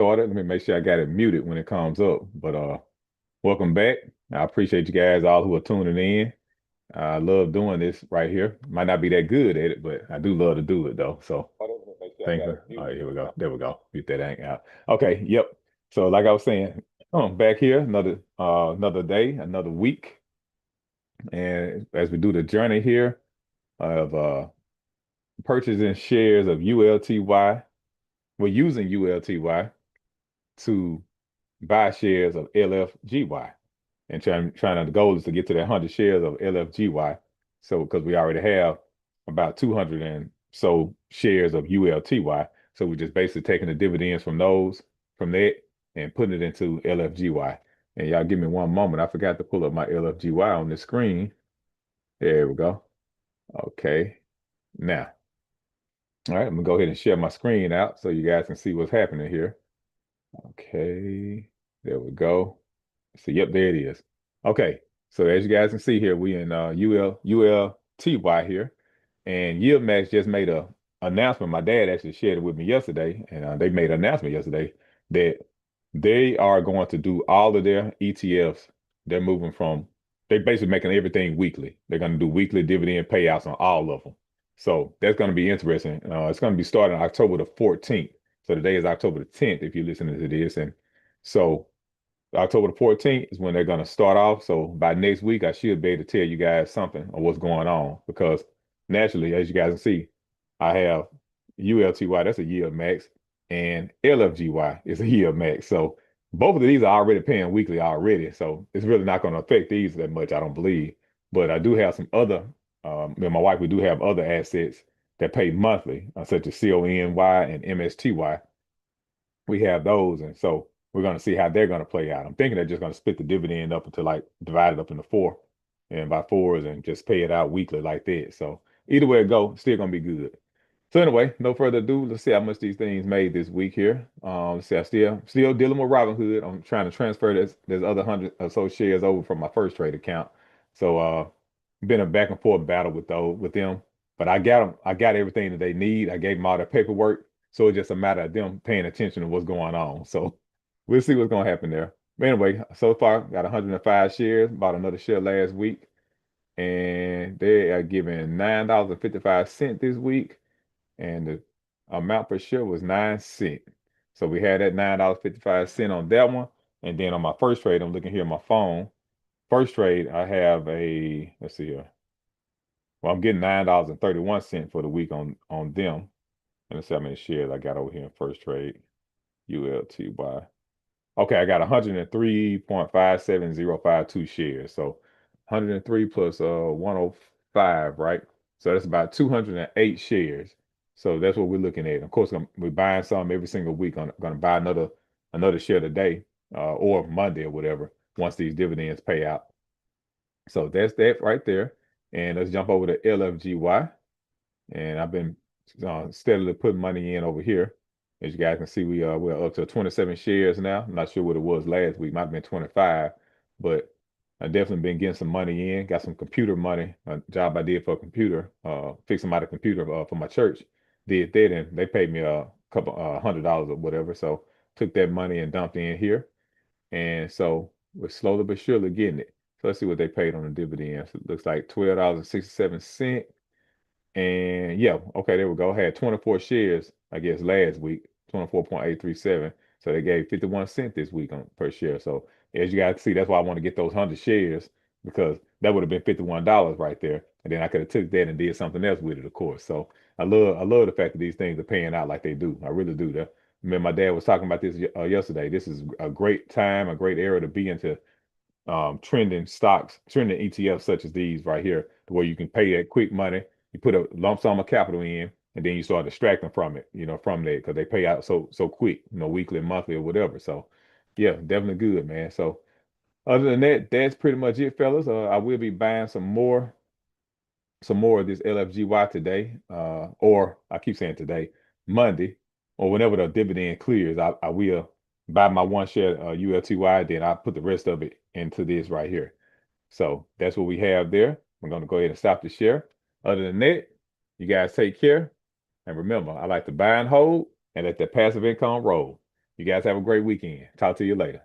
Started. Let me make sure I got it muted when it comes up. But welcome back. I appreciate you guys all who are tuning in. I love doing this right here. Might not be that good at it, but I do love to do it though. So thank you. All right, here we go. There we go. Get that ink out. Okay, yep. So like I was saying, back here, another day, another week. And as we do the journey here of purchasing shares of ULTY, we're using ULTY to buy shares of LFGY. And trying the goal is to get to that 100 shares of LFGY. So because we already have about 200 and so shares of ULTY. So we're just basically taking the dividends from that and putting it into LFGY. And y'all give me one moment. I forgot to pull up my LFGY on the screen. There we go. Okay. Now, all right, I'm gonna go ahead and share my screen out so you guys can see what's happening here. Okay, there we go. So, yep, there it is. Okay, so as you guys can see here, we in ULTY here, and Yield Max just made a announcement. My dad actually shared it with me yesterday, and they made an announcement yesterday that they are going to do all of their ETFs. They're moving from they basically making everything weekly. They're going to do weekly dividend payouts on all of them. So that's going to be interesting. It's going to be starting October the 14th. So today is October the 10th if you're listening to this, and so. October the 14th is when they're going to start off. So by next week, I should be able to tell you guys something of what's going on because naturally, as you guys can see, I have ULTY, that's a year max, and LFGY is a year max. So both of these are already paying weekly already. So it's really not going to affect these that much, I don't believe. But I do have some other, me and my wife, we do have other assets that pay monthly, such as CONY and MSTY. We have those. And so we're going to see how they're going to play out. I'm thinking they're just going to split the dividend up into like divide it up into four and by fours and just pay it out weekly like that. So either way it go, still going to be good. So anyway, no further ado. Let's see how much these things made this week here. Let's see. I still dealing with Robinhood. I'm trying to transfer this other hundred or so shares over from my first trade account. So been a back and forth battle with them. But I got them. I got everything that they need. I gave them all their paperwork. So it's just a matter of them paying attention to what's going on. So we'll see what's going to happen there. But anyway, so far got 105 shares. Bought another share last week, and they are giving $9.55 this week and the amount per share was 9 cents. So we had that $9.55 on that one. And then on my first trade, I'm looking here on my phone. First trade, I have let's see here. Well, I'm getting $9.31 for the week on them. And let's see how many shares I got over here in first trade. ULTY. Okay, I got 103.57052 shares. So 103 plus 105, right? So that's about 208 shares. So that's what we're looking at. Of course, we're buying some every single week. I'm going to buy another share today or Monday or whatever once these dividends pay out. So that's that right there. And let's jump over to LFGY. And I've been steadily putting money in over here. As you guys can see, we're up to 27 shares now. I'm not sure what it was last week. Might have been 25, but I've definitely been getting some money in. Got some computer money. A job I did for a computer, fixing my computer for my church. Did that, and they paid me a couple $100 or whatever. So took that money and dumped in here, and so we're slowly but surely getting it. So let's see what they paid on the dividends. It looks like $12.67. And yeah, okay, there we go. Had 24 shares, I guess, last week, 24.837. So they gave 51 cents this week on per share. So as you guys see, that's why I want to get those 100 shares because that would have been $51 right there. And then I could have took that and did something else with it, of course. So I love the fact that these things are paying out like they do. I really do. Me and my dad was talking about this yesterday. This is a great time, a great era to be into trending stocks, trending ETFs such as these right here, to where you can pay that quick money. You put a lump sum of capital in, and then you start extracting from it, from that because they pay out so quick, weekly, monthly, or whatever. So, yeah, definitely good, man. So, other than that, that's pretty much it, fellas. I will be buying some more of this LFGY today, or I keep saying today, Monday, or whenever the dividend clears, I will buy my one share ULTY, then I put the rest of it into this right here. So that's what we have there. I'm going to go ahead and stop the share. Other than that, you guys take care. And remember, I like to buy and hold and let that passive income roll. You guys have a great weekend. Talk to you later.